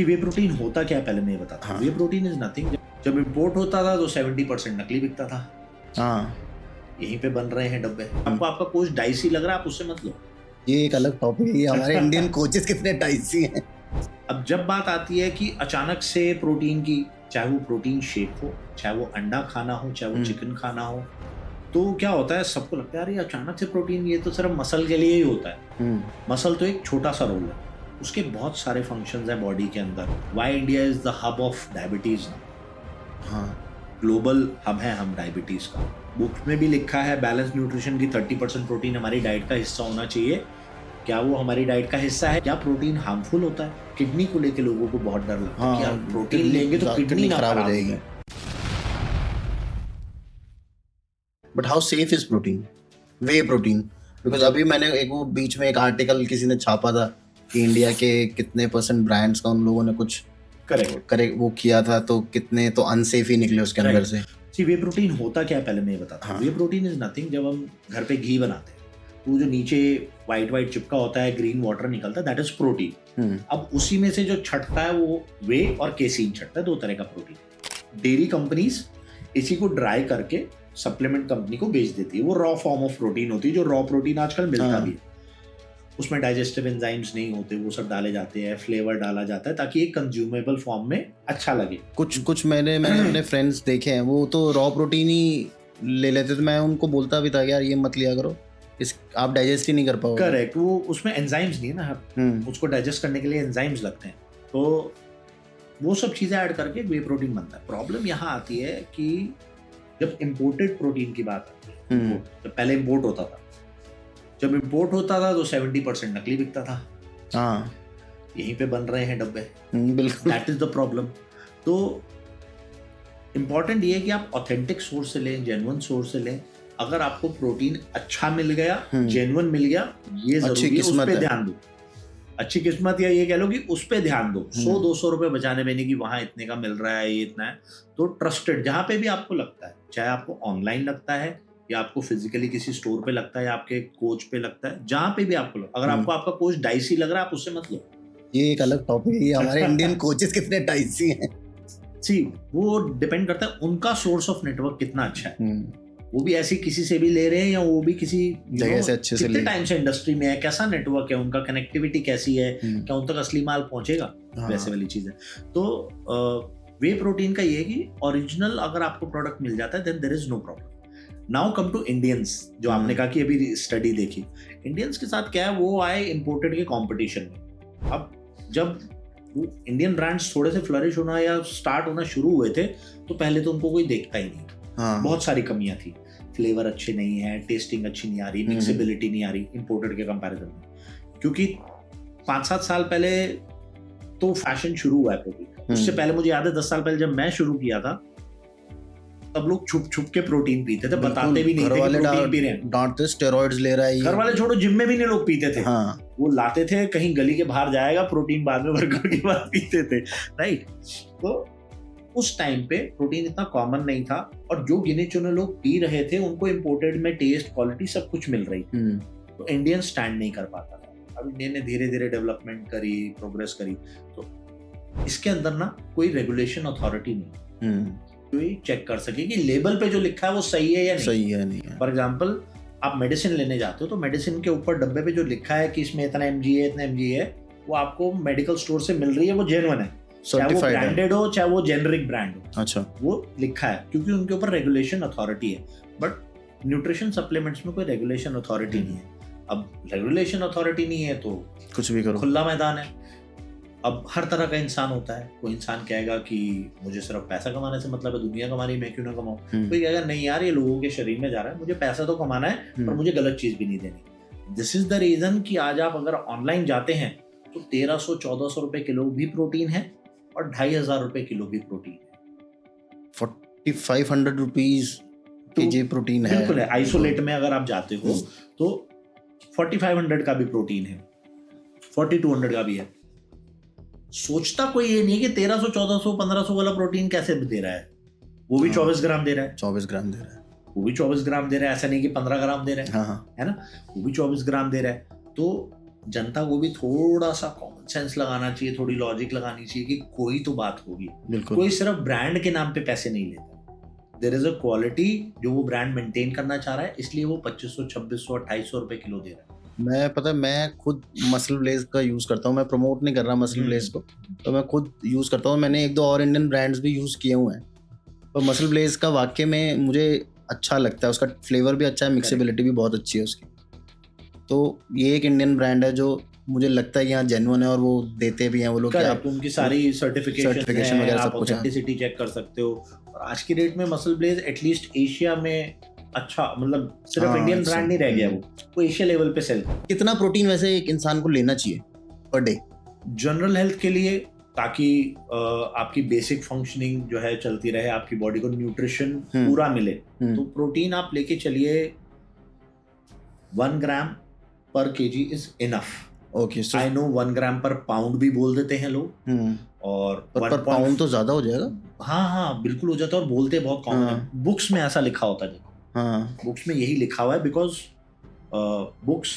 वे protein होता क्या है पहले मैं ये बताता हूँ। वे प्रोटीन इज नथिंग। जब इम्पोर्ट होता था तो 70% नकली बिकता था। हाँ, यहीं पे बन रहे हैं डब्बे। आपको आपका कोच डाइसी लग रहा है, आप उससे मत लो। ये एक अलग टॉपिक है। हमारे इंडियन कोचेस कितने डाइसी हैं। अब जब बात आती है कि अचानक से प्रोटीन की, चाहे वो प्रोटीन शेक हो, चाहे वो अंडा खाना हो, चाहे वो चिकन खाना हो, तो क्या होता है, सबको लगता है यार ये अचानक से प्रोटीन, ये तो सिर्फ मसल के लिए ही होता है। मसल तो एक छोटा सा रोल है, उसके बहुत सारे फंक्शंस हैं बॉडी के अंदर। Why India is the hub of diabetes ना। हाँ, ग्लोबल हब है हम डायबिटीज का। बुक में भी लिखा है बैलेंस न्यूट्रिशन की 30% प्रोटीन हमारी डाइट का हिस्सा होना चाहिए। क्या वो हमारी डाइट का हिस्सा है? क्या प्रोटीन हार्मफुल होता है? किडनी को लेके लोगों को बहुत डर लगता है कि यार प्रोटीन लेंगे तो किडनी खराब हो जाएगी। But how safe is protein, way protein? Because अभी मैंने एक वो बीच में एक आर्टिकल किसी ने छापा था कि इंडिया के कितने % ब्रांड्स का उन लोगों ने कुछ करे वो किया था, तो कितने तो अनसेफ ही निकले उसके अंदर से। वे प्रोटीन होता क्या है पहले मैं ये बताता हूँ। वे प्रोटीन इज नथिंग। जब हम घर पे घी बनाते हैं तो जो नीचे व्हाइट चिपका होता है, ग्रीन वाटर निकलता है, दैट इज प्रोटीन। अब उसी में से जो छटता है वो वे और केसीन छटता है, 2 तरह का प्रोटीन। डेयरी कंपनीज इसी को ड्राई करके सप्लीमेंट कंपनी को बेच देती है। वो रॉ फॉर्म ऑफ प्रोटीन होती है, जो रॉ प्रोटीन आजकल मिलता भी है। उसमें डाइजेस्टिव एंजाइम्स नहीं होते, वो सब डाले जाते हैं, फ्लेवर डाला जाता है ताकि एक कंज्यूमेबल फॉर्म में अच्छा लगे। कुछ मैंने अपने फ्रेंड्स देखे हैं, वो तो रॉ प्रोटीन ही ले लेते थे। मैं उनको बोलता भी था यार ये मत लिया करो, आप डाइजेस्ट ही नहीं कर पाओगे। करेक्ट, वो उसमें एंजाइम्स नहीं है ना, उसको डाइजेस्ट करने के लिए एंजाइम्स लगते हैं, तो वो सब चीजें ऐड करके वे प्रोटीन बनता है। प्रॉब्लम यहाँ आती है कि जब इम्पोर्टेड प्रोटीन की बात आती है, जब पहले इम्पोर्ट होता था, जब इम्पोर्ट होता था तो 70% नकली बिकता था। हाँ, यहीं पे बन रहे हैं डब्बे। बिल्कुल, दैट इज द प्रॉब्लम। तो इम्पोर्टेंट ये है कि आप ऑथेंटिक सोर्स से लें, जेन्युइन सोर्स से लें। अगर आपको प्रोटीन अच्छा मिल गया, जेन्युइन मिल गया, ये जरूरी है, उस पे ध्यान दो। अच्छी किस्मत, या ये कह लो कि उस पे ध्यान दो। 100-200 रुपए बचाने में नहीं कि वहां इतने का मिल रहा है, ये इतना है। तो ट्रस्टेड जहां पे भी आपको लगता है, चाहे आपको ऑनलाइन लगता है या आपको फिजिकली किसी स्टोर पे लगता है या आपके कोच पे लगता है, जहां पे भी आपको लगता है, अगर आपको आपका कोच डाइसी लग रहा है, आप उससे मत लो। ये एक अलग टॉपिक है। हमारे इंडियन कोचेस कितने डाइसी हैं। वो डिपेंड करता है उनका सोर्स ऑफ नेटवर्क कितना अच्छा है। वो भी ऐसी किसी से भी ले रहे हैं या वो भी किसी जगह से अच्छे से कितने टाइम से इंडस्ट्री में है, कैसा नेटवर्क है उनका, कनेक्टिविटी कैसी है, क्या उन तक असली माल पहुंचेगा, वैसे वाली चीज है। तो वे प्रोटीन का ये है कि ओरिजिनल अगर आपको प्रोडक्ट मिल जाता है then there is no problem. Now come to Indians, जो आपने कहा कि अभी स्टडी देखी, इंडियंस के साथ क्या है, वो आए इंपोर्टेड के कंपटीशन में। अब जब इंडियन ब्रांड्स थोड़े से फ्लरिश होना या स्टार्ट होना शुरू हुए थे, तो पहले तो उनको कोई देखता ही नहीं। बहुत सारी कमियां थी, फ्लेवर अच्छे नहीं है, टेस्टिंग अच्छी नहीं आ रही, मिक्सेबिलिटी नहीं आ रही इंपोर्टेड के कंपैरिजन में। क्योंकि 5-7 साल पहले तो फैशन शुरू हुआ है प्रोटीन। उससे पहले मुझे याद है 10 साल पहले जब मैं शुरू किया था, तब लोग छुप के प्रोटीन पीते थे, बताते भी नहीं थे कि प्रोटीन पी रहे हैं। डांटते, स्टेरॉइड्स ले रहा है। घर वाले छोड़ो, जिम में भी नहीं लोग पीते थे। वो लाते थे, कहीं गली के बाहर जाएगा, प्रोटीन बाद में वर्कआउट के बाद पीते थे, राइट। तो उस टाइम पे प्रोटीन इतना कॉमन नहीं था, और जो गिने चुने लोग पी रहे थे उनको इंपोर्टेड में टेस्ट, क्वालिटी सब कुछ मिल रही थी। तो इंडियन स्टैंड नहीं कर पाता था। अब इंडियन ने धीरे धीरे डेवलपमेंट करी, प्रोग्रेस करी, तो इसके अंदर ना कोई रेगुलेशन अथॉरिटी नहीं जो ये चेक कर सके कि लेबल पे जो लिखा है वो सही है या नहीं। सही है नहीं है। फॉर एग्जाम्पल, आप मेडिसिन लेने जाते हो तो मेडिसिन के ऊपर डब्बे पे जो लिखा है कि इसमें इतना mg है, इतना mg है, वो आपको मेडिकल स्टोर से मिल रही है, वो जेन्युइन है, चाहे वो ब्रांडेड हो चाहे वो जेनरिक ब्रांड हो। अच्छा, वो लिखा है क्योंकि उनके ऊपर रेगुलेशन अथॉरिटी है। बट न्यूट्रिशन सप्लीमेंट्स में कोई रेगुलेशन अथॉरिटी नहीं है। अब रेगुलेशन अथॉरिटी नहीं है तो कुछ भी करो, खुला मैदान है। अब हर तरह का इंसान होता है। कोई इंसान कहेगा कि मुझे सिर्फ पैसा कमाने से मतलब है, दुनिया कमा रही, मैं क्यों ना कमाऊं। कोई कहेगा नहीं यार, ये लोगों के शरीर में जा रहा है, मुझे पैसा तो कमाना है पर मुझे गलत चीज भी नहीं देनी। दिस इज द रीजन कि आज आप अगर ऑनलाइन जाते हैं तो 1300-1400 रुपए किलो भी प्रोटीन है और 2500 रुपए किलो भी प्रोटीन है। 4500 रुपीज केजी प्रोटीन है। बिल्कुल है। आइसोलेट में अगर आप जाते हो तो 4500 का भी प्रोटीन है, 4200 का भी है। सोचता कोई ये नहीं है कि 1300, 1400, 1500 वाला प्रोटीन कैसे दे रहा है। वो भी 24 ग्राम दे रहा है, 24 ग्राम दे रहा है, वो भी 24 ग्राम दे रहा है। ऐसा नहीं कि 15 ग्राम दे रहा है, है ना, वो भी 24 ग्राम दे रहा है। तो जनता को भी थोड़ा सा कॉमन सेंस लगाना चाहिए, थोड़ी लॉजिक लगानी चाहिए कि कोई तो बात होगी। कोई सिर्फ ब्रांड के नाम पे पैसे नहीं लेता। देयर इज अ क्वालिटी जो वो ब्रांड मेंटेन करना चाह रहा है, इसलिए वो 2500, 2600, 2800 रुपए किलो दे रहा है। मैं खुद मसल ब्लेज का यूज करता हूँ, मैं प्रमोट नहीं कर रहा मसल ब्लेज को, तो मैं खुद यूज करता हूँ। मैंने 1-2 और इंडियन ब्रांड्स भी यूज किए हुए हैं, पर मसल ब्लेज का वाकई में मुझे अच्छा लगता है। उसका फ्लेवर भी अच्छा है, मिक्सेबिलिटी भी बहुत अच्छी है उसकी। तो ये एक इंडियन ब्रांड है जो मुझे लगता है कि यहाँ जेन्युइन है, और वो देते भी हैं वो लोग कि आप उनकी सारी सर्टिफिकेशन वगैरह सब कुछ, ऑथेंटिसिटी चेक कर सकते हो। और आज की डेट में मसल ब्लेज एटलीस्ट एशिया में अच्छा, मतलब सिर्फ इंडियन ब्रांड नहीं रह गया, वो एशिया लेवल पे सेल। कितना प्रोटीन वैसे एक इंसान को लेना चाहिए पर डे जनरल हेल्थ के लिए, ताकि आपकी बेसिक फंक्शनिंग जो है चलती रहे, आपकी बॉडी को न्यूट्रिशन पूरा मिले? तो प्रोटीन आप लेके चलिए 1 ग्राम पर KG is enough. Okay, I know 1 ग्राम पर पाउंड भी बोल देते हैं लोग, और पर पाउंड तो ज्यादा हो जाएगा। हाँ बिल्कुल हो जाता है, और बोलते बहुत कॉमन है। बुक्स में ऐसा लिखा होता है, देखो बुक्स में यही लिखा हुआ है, बिकॉज बुक्स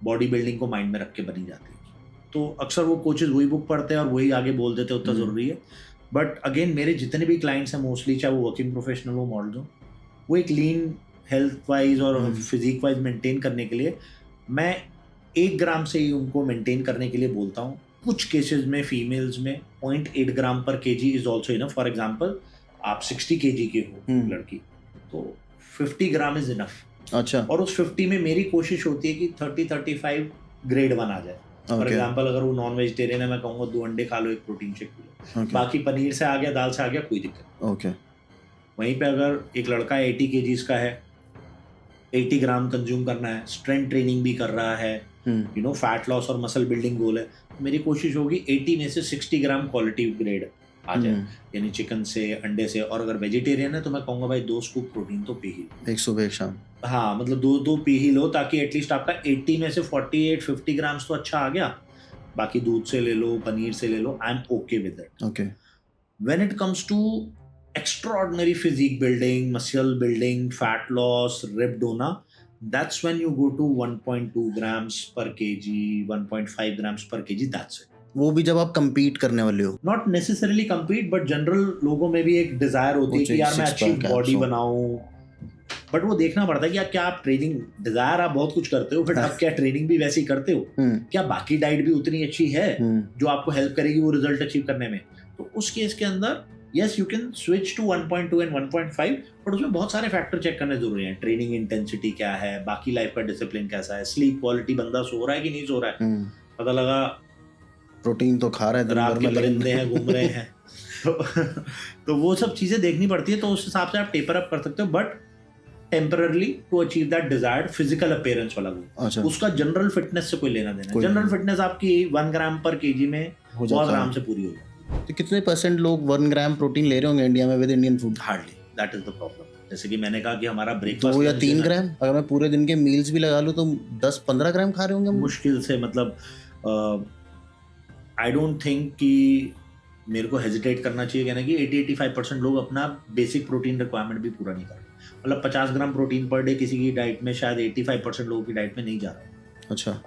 बॉडी बिल्डिंग को माइंड में रख के बनी जाती है। तो अक्सर वो कोचेज वही बुक पढ़ते हैं और वही आगे बोल देते हैं, उतना जरूरी है। बट अगेन मेरे जितने भी क्लाइंट्स हैं मोस्टली, चाहे वो वर्किंग प्रोफेशनल हो, मॉडल हो, वो एक लीन हेल्थ वाइज और फिजिक वाइज मेंटेन करने के लिए मैं 1 ग्राम से ही उनको मेंटेन करने के लिए बोलता हूँ। कुछ केसेस में फीमेल्स में 0.8 ग्राम पर KG is also enough. For example आप 60 केजी के हो लड़की, तो 50 ग्राम इज इनफ। अच्छा, और उस 50 में मेरी कोशिश होती है कि 30-35 ग्रेड 1 आ जाए। फॉर एग्जाम्पल अगर वो नॉन वेजिटेरियन है, मैं कहूँगा 2 अंडे खा लो, 1 प्रोटीन शेक पी लो। बाकी पनीर से आ गया, दाल से आ गया, कोई दिक्कत नहीं। वहीं पे अगर एक लड़का 80 केजीज का है, 80 ग्राम कंज्यूम करना है, स्ट्रेंथ ट्रेनिंग भी कर रहा है, यू नो फैट लॉस और मसल बिल्डिंग गोल है, मेरी कोशिश होगी 80 में से 60 ग्राम क्वालिटी ग्रेड आ जाए, यानी चिकन से, अंडे से। और अगर वेजिटेरियन है तो मैं कहूँगा भाई 2 स्कूप प्रोटीन तो पी ही लो, 1 सुबह 1 शाम। हाँ, मतलब 2 पी ही लो, ताकि एटलीस्ट आपका 80 में से 48-50 ग्राम्स तो अच्छा आ गया। बाकी दूध से ले लो, पनीर से ले लो, I am okay with it. Okay, when it comes to extraordinary physique building, muscle building, fat loss, rib donor, that's when you go to 1.2 grams per kg, 1.5 grams per kg, that's it. वो भी जब आप compete करने वाले हो? Not necessarily compete, but general लोगों में भी एक desire होती है कि यार मैं अच्छी body बनाऊं, बट वो देखना पड़ता है कि क्या आप ट्रेनिंग, डिजायर आप बहुत कुछ करते हो, फिर आप क्या ट्रेनिंग भी वैसी करते हो, क्या बाकी डाइट भी उतनी अच्छी है जो आपको हेल्प करेगी वो रिजल्ट अचीव करने में। तो उस केस के अंदर yes you can switch to 1.2 and 1.5, but उसमें बहुत सारे फैक्टर चेक करने जरूरी हैं। ट्रेनिंग इंटेंसिटी क्या है, बाकी लाइफ का डिसिप्लिन कैसा है, स्लीप क्वालिटी, बंदा सो रहा है कि नहीं सो रहा है, पता लगा प्रोटीन तो खा रहा है, रात के परिंदे हैं घूम रहे हैं तो वो सब चीजें देखनी पड़ती है। तो उस हिसाब से आप टेपर अप कर सकते हो, but temporarily to achieve that desired physical appearance वाला गोल। अच्छा, उसका जनरल फिटनेस से कोई लेना देना, जनरल फिटनेस आपकी 1 ग्राम पर केजी में बहुत आराम से पूरी हो जाती है। तो कितने % लोग 1 ग्राम प्रोटीन ले रहे होंगे इंडिया में with Indian food? Hardly, that is the problem. जैसे कि मैंने कहा कि हमारा ब्रेकफास्ट 2 या 3 ग्राम, अगर मैं पूरे दिन के मील्स भी लगा लूं तो 10-15 ग्राम खा रहे होंगे मुश्किल से। मतलब आई डोंट थिंक कि मेरे को हेजिटेट करना चाहिए कहना कि 80-85% लोग अपना बेसिक प्रोटीन रिक्वायरमेंट भी पूरा नहीं कर रहे। मतलब 50 ग्राम प्रोटीन पर डे किसी की डाइट में शायद 85% लोगों की डाइट में नहीं जा रहा। अच्छा,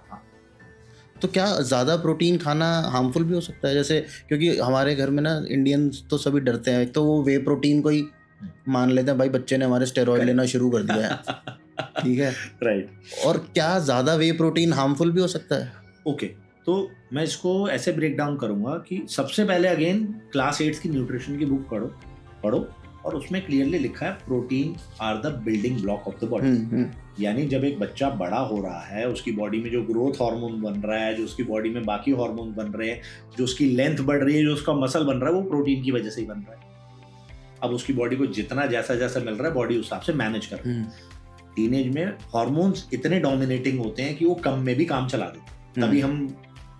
तो क्या ज़्यादा प्रोटीन खाना हार्मफुल भी हो सकता है? जैसे क्योंकि हमारे घर में ना इंडियंस तो सभी डरते हैं, तो वो वे प्रोटीन को ही मान लेते हैं, भाई बच्चे ने हमारे स्टेरॉइड लेना शुरू कर दिया है ठीक है, राइट। और क्या ज़्यादा वे प्रोटीन हार्मफुल भी हो सकता है? ओके, तो मैं इसको ऐसे ब्रेक डाउन करूँगा कि सबसे पहले अगेन क्लास 8 की न्यूट्रिशन की बुक पढ़ो और उसमें क्लियरली लिखा है protein are the building block of the body. यानी जब एक बच्चा बड़ा हो रहा है, उसकी बॉडी में जो ग्रोथ हार्मोन बन रहा है, जो उसकी बॉडी में बाकी हार्मोन बन रहे हैं, जो उसकी लेंथ बढ़ रही है, जो उसका मसल बन रहा है, वो प्रोटीन की वजह से ही बन रहा है। अब उसकी बॉडी को जितना जैसा जैसा मिल रहा है, बॉडी उस हिसाब से मैनेज कर रही है। टीनेज में हार्मोन्स इतने डोमिनेटिंग होते हैं कि वो कम में भी काम चला देते हैं। तभी हम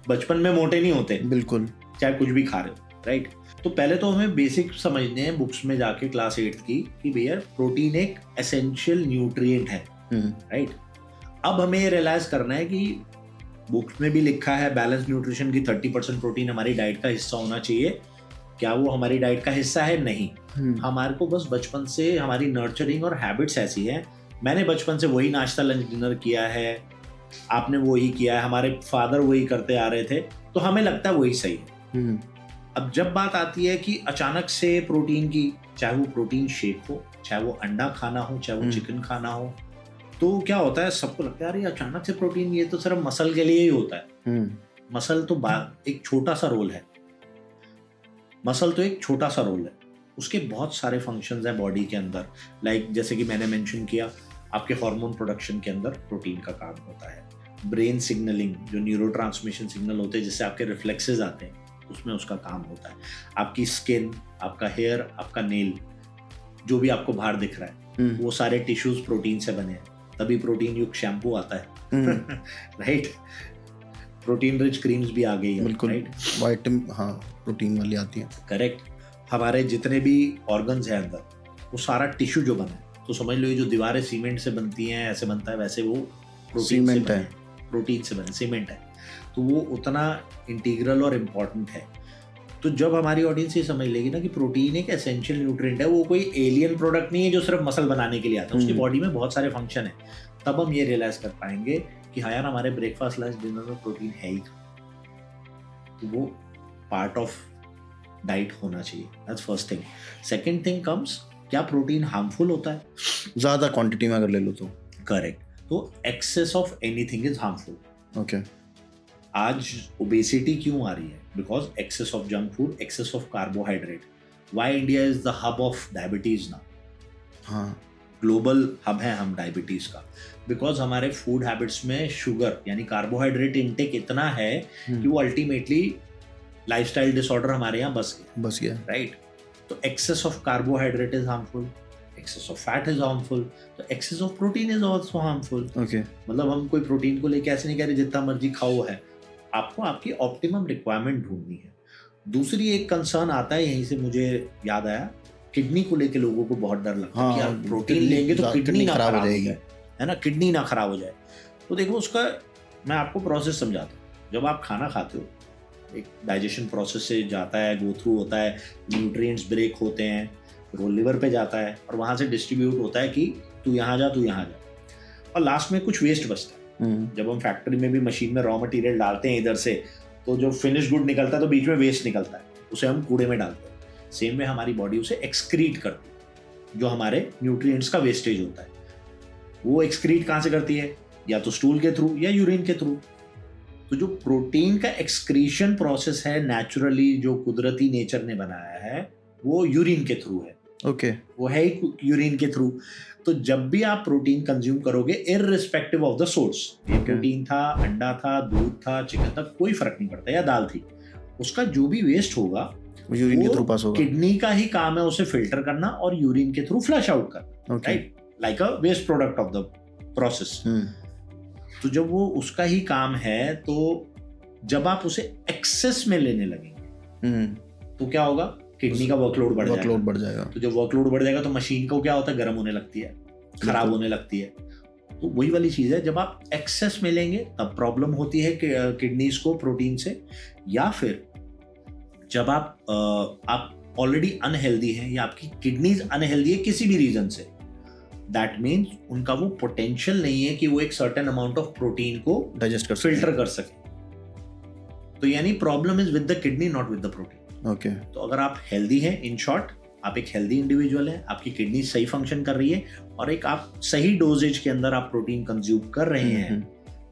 बचपन में मोटे नहीं होते, बिल्कुल, चाहे कुछ भी खा रहे हो, राइट। तो पहले तो हमें बेसिक समझने हैं बुक्स में जाके क्लास 8 की कि भैया प्रोटीन एक एसेंशियल न्यूट्रिएंट है, राइट। अब हमें ये रियलाइज करना है कि बुक्स में भी लिखा है बैलेंस न्यूट्रिशन की 30% प्रोटीन हमारी डाइट का हिस्सा होना चाहिए। क्या वो हमारी डाइट का हिस्सा है? नहीं। हमारे को बस बचपन से हमारी नर्चरिंग और हैबिट्स ऐसी है। मैंने बचपन से वही नाश्ता लंच डिनर किया है, आपने वही किया है, हमारे फादर वही करते आ रहे थे, तो हमें लगता है वही सही है। अब जब बात आती है कि अचानक से प्रोटीन की, चाहे वो प्रोटीन शेक हो, चाहे वो अंडा खाना हो, चाहे वो चिकन खाना हो, तो क्या होता है, सबको लगता है यार ये अचानक से प्रोटीन, ये तो सिर्फ मसल के लिए ही होता है। मसल तो एक छोटा सा रोल है, मसल तो एक छोटा सा रोल है, उसके बहुत सारे फंक्शंस हैं बॉडी के अंदर। लाइक जैसे कि मैंने मेंशन किया, आपके हार्मोन प्रोडक्शन के अंदर प्रोटीन का काम होता है। ब्रेन सिग्नलिंग, जो न्यूरोट्रांसमिशन सिग्नल होते हैं जिससे आपके रिफ्लेक्सेस आते हैं, उसमें उसका काम होता है। आपकी स्किन, आपका हेयर, आपका नेल, जो भी आपको बाहर दिख रहा है, वो सारे टिश्यूज प्रोटीन से बने हैं, तभी प्रोटीन युक्त शैम्पू आता है। राइट, प्रोटीन रिच क्रीम्स भी आ गई है, बिल्कुल, राइट, विटामिन, हाँ, प्रोटीन वाली आती है। करेक्ट। हमारे जितने भी ऑर्गन्स हैं अंदर, वो सारा टिश्यू जो बना है, तो समझ लो ये जो दीवारें सीमेंट से बनती हैं, ऐसे बनता है, वैसे वो प्रोटीन से बने, प्रोटीन से बने, सीमेंट है, तो वो उतना इंटीग्रल और इम्पॉर्टेंट है। तो जब हमारी ऑडियंस ये समझ लेगी ना कि प्रोटीन एक एसेंशियल न्यूट्रिएंट है, वो कोई एलियन प्रोडक्ट नहीं है जो सिर्फ मसल बनाने के लिए आता है, उसकी बॉडी में बहुत सारे फंक्शन है, तब हम ये रियलाइज कर पाएंगे कि हाँ यार, हमारे ब्रेकफास्ट, लंच, डिनर में प्रोटीन है ही, तो वो पार्ट ऑफ डाइट होना चाहिए। That's first thing. Second thing comes, क्या प्रोटीन हार्मफुल होता है? ज़्यादा क्वांटिटी में अगर ले लो तो। करेक्ट, तो excess of anything is harmful. Okay. आज ओबेसिटी क्यों आ रही है? Because excess of junk food, excess of carbohydrate. Why India is the hub of diabetes ना? हाँ, ग्लोबल हब है हम डायबिटीज का, बिकॉज हमारे फूड हैबिट्स में शुगर यानी कार्बोहाइड्रेट इंटेक इतना है कि वो अल्टीमेटली लाइफस्टाइल डिसऑर्डर हमारे यहाँ बस गया, राइट। तो excess of carbohydrate is harmful, excess of fat is harmful, तो excess of protein is also harmful. Okay. मतलब हम कोई प्रोटीन को लेके ऐसे नहीं कह रहे जितना मर्जी खाओ है, आपको आपकी ऑप्टिमम रिक्वायरमेंट ढूंढनी है। दूसरी एक कंसर्न आता है, यहीं से मुझे याद आया, किडनी को लेके लोगों को बहुत डर लगता है कि यार प्रोटीन लेंगे तो किडनी ना खराब हो जाएगी, है ना, किडनी ना खराब हो जाए। तो देखो, उसका मैं आपको प्रोसेस समझाता हूँ। जब आप खाना खाते हो, एक डाइजेशन प्रोसेस से जाता है, गो थ्रू होता है, न्यूट्रिएंट्स ब्रेक होते हैं, वो लिवर पे जाता है और वहाँ से डिस्ट्रीब्यूट होता है कि तू यहाँ जा, तू यहाँ जा, और लास्ट में कुछ वेस्ट बचता है। जब हम फैक्ट्री में भी मशीन में रॉ मटेरियल डालते हैं इधर से, तो जो फिनिश गुड निकलता है तो बीच में वेस्ट निकलता है, उसे हम कूड़े में डालते हैं। सेम में हमारी बॉडी उसे एक्सक्रीट करती है, जो हमारे न्यूट्रिएंट्स का वेस्टेज होता है। वो एक्सक्रीट कहाँ से करती है? या तो स्टूल के थ्रू या यूरिन के थ्रू। तो जो प्रोटीन का एक्सक्रीशन प्रोसेस है नेचुरली, जो कुदरती नेचर ने बनाया है, वो यूरिन के थ्रू है। ओके, वो है ही यूरिन के थ्रू। तो जब भी आप प्रोटीन कंज्यूम करोगे, irrespective of the source, protein था, अंडा था, दूध था, चिकन था, कोई फर्क नहीं पड़ता, या दाल थी, उसका जो भी वेस्ट होगा यूरिन के थ्रू पास होगा। किडनी का ही काम है उसे फिल्टर करना और यूरिन के थ्रू फ्लश आउट करना, right, like a waste product of the process. तो जब वो उसका ही काम है, तो जब आप उसे एक्सेस में लेने लगेंगे तो क्या होगा? किडनी का वर्कलोड बढ़ जाएगा। तो जब वर्कलोड बढ़ जाएगा तो मशीन को क्या होता है? गर्म होने लगती है, खराब होने लगती है। तो वही वाली चीज है, जब आप एक्सेस में लेंगे तब प्रॉब्लम होती है किडनीज को प्रोटीन से, या फिर जब आप ऑलरेडी अनहेल्दी हैं या आपकी किडनीज अनहेल्दी है किसी भी रीजन से, दैट मीन्स उनका वो पोटेंशियल नहीं है कि वो एक सर्टेन अमाउंट ऑफ प्रोटीन को डाइजेस्ट कर फिल्टर कर सके। तो यानी problem is with the kidney, not with the protein. Okay. तो अगर आप हेल्दी हैं, इन शॉर्ट आप एक हेल्दी इंडिविजुअल हैं, आपकी किडनी सही फंक्शन कर रही है और एक आप सही डोजेज के अंदर आप प्रोटीन कंज्यूम कर रहे हैं,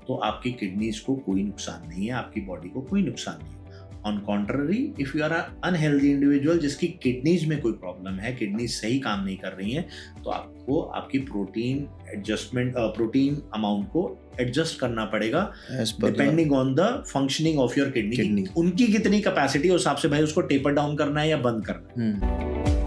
तो आपकी किडनीज को कोई नुकसान नहीं है, आपकी बॉडी को कोई नुकसान नहीं है। On contrary, if you are unhealthy individual जिसकी किडनीज में कोई प्रॉब्लम है, किडनी सही काम नहीं कर रही हैं, तो आपको आपकी प्रोटीन एडजस्टमेंट, प्रोटीन अमाउंट को एडजस्ट करना पड़ेगा depending on the functioning of your kidney. उनकी कितनी कैपेसिटी, उस हिसाब से भाई उसको टेपर डाउन करना है या बंद करना है।